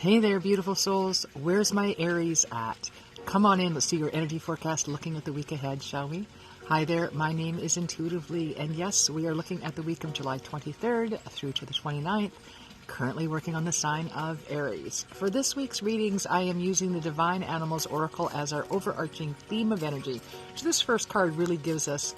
Hey there, beautiful souls. Where's my Aries at? Come on in. Let's do your energy forecast looking at the week ahead, shall we? Hi there. My name is Intuitively. And yes, we are looking at the week of July 23rd through to the 29th. Currently working on the sign of Aries. For this week's readings, I am using the Divine Animals Oracle as our overarching theme of energy. So this first card really gives us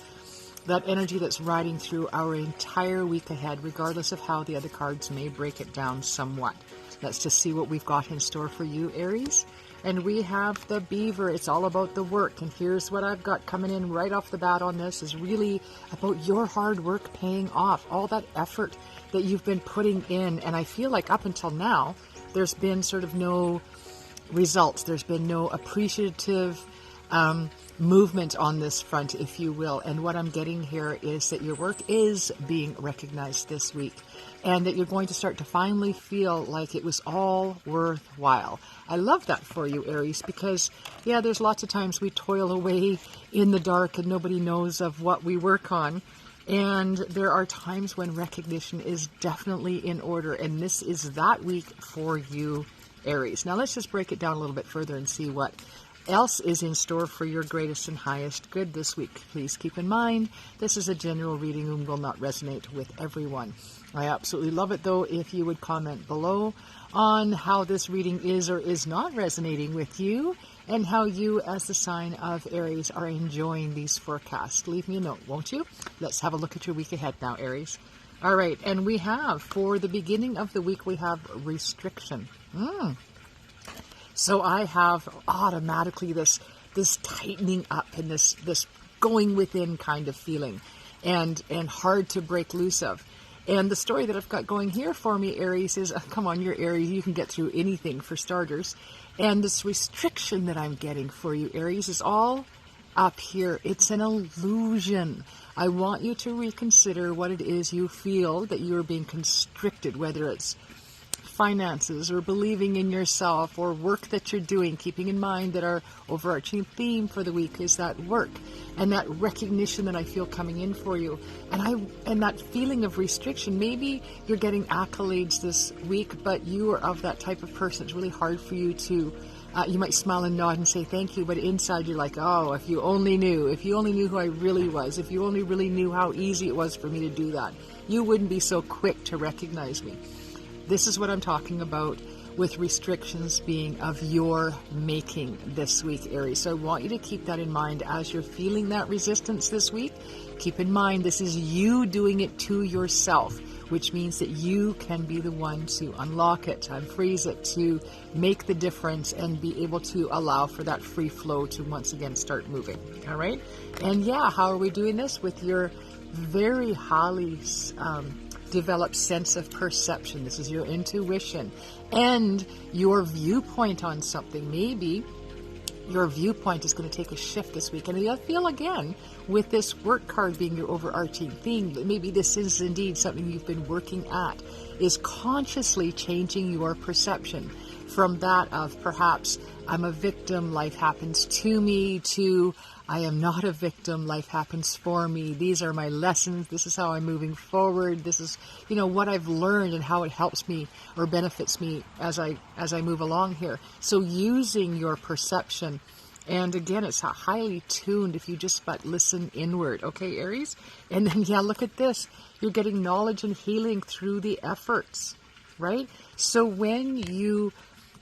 that energy that's riding through our entire week ahead, regardless of how the other cards may break it down somewhat. Let's just see what we've got in store for you, Aries. And we have the beaver. It's all about the work. And here's what I've got coming in right off the bat on this is really about your hard work paying off. All that effort that you've been putting in. And I feel like up until now, there's been sort of no results. There's been no appreciative movement on this front, if you will. And what I'm getting here is that your work is being recognized this week and that you're going to start to finally feel like it was all worthwhile. I love that for you, Aries, because, yeah, there's lots of times we toil away in the dark and nobody knows of what we work on. And there are times when recognition is definitely in order. And this is that week for you, Aries. Now, let's just break it down a little bit further and see what else is in store for your greatest and highest good this week. Please keep in mind, this is a general reading and will not resonate with everyone. I absolutely love it, though, if you would comment below on how this reading is or is not resonating with you and how you, as the sign of Aries, are enjoying these forecasts. Leave me a note, won't you? Let's have a look at your week ahead now, Aries. All right, and we have, for the beginning of the week, we have restriction. So I have automatically this tightening up and this going within kind of feeling and hard to break loose of. And the story that I've got going here for me, Aries, is, come on, you're Aries, you can get through anything for starters. And this restriction that I'm getting for you, Aries, is all up here. It's an illusion. I want you to reconsider what it is you feel that you are being constricted, whether it's finances or believing in yourself or work that you're doing, keeping in mind that our overarching theme for the week is that work and that recognition that I feel coming in for you. And that feeling of restriction, maybe you're getting accolades this week, but you are of that type of person. It's really hard for you to, you might smile and nod and say thank you, but inside you're like, oh, if you only knew who I really was, if you only really knew how easy it was for me to do that, you wouldn't be so quick to recognize me. This is what I'm talking about with restrictions being of your making this week, Aries. So I want you to keep that in mind as you're feeling that resistance this week. Keep in mind this is you doing it to yourself, which means that you can be the one to unlock it, to unfreeze it, to make the difference and be able to allow for that free flow to once again start moving. All right? And yeah, how are we doing this? With your very highly developed sense of perception. This is your intuition and your viewpoint on something. Maybe your viewpoint is going to take a shift this week. And I feel again with this work card being your overarching theme, that maybe this is indeed something you've been working at, is consciously changing your perception from that of perhaps I'm a victim, life happens to me, to I am not a victim, life happens for me. These are my lessons. This is how I'm moving forward. This is, what I've learned and how it helps me or benefits me as I move along here. So using your perception, and again, it's highly tuned if you just but listen inward. Okay, Aries? And then, yeah, look at this. You're getting knowledge and healing through the efforts, right? So when you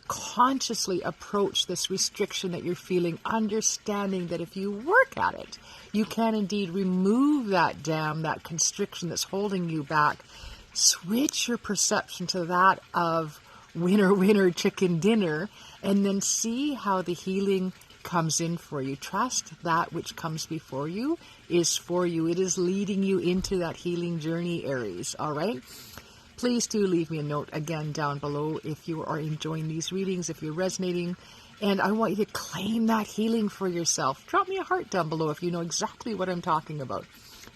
consciously approach this restriction that you're feeling, understanding that if you work at it, you can indeed remove that dam, that constriction that's holding you back. Switch your perception to that of winner, winner, chicken dinner, and then see how the healing comes in for you. Trust that which comes before you is for you. It is leading you into that healing journey, Aries. All right? Please do leave me a note again down below if you are enjoying these readings, if you're resonating. And I want you to claim that healing for yourself. Drop me a heart down below if you know exactly what I'm talking about.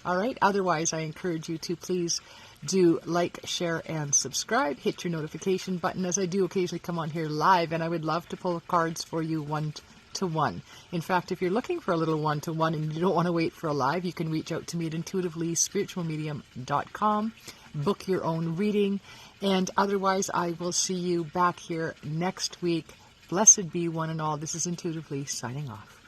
All right. Otherwise, I encourage you to please do like, share, and subscribe. Hit your notification button as I do occasionally come on here live. And I would love to pull cards for you one-to-one. In fact, if you're looking for a little one-to-one and you don't want to wait for a live, you can reach out to me at intuitivelyspiritualmedium.com. Book your own reading And otherwise, I will see you back here next week. Blessed be one and all. This is Intuitively signing off.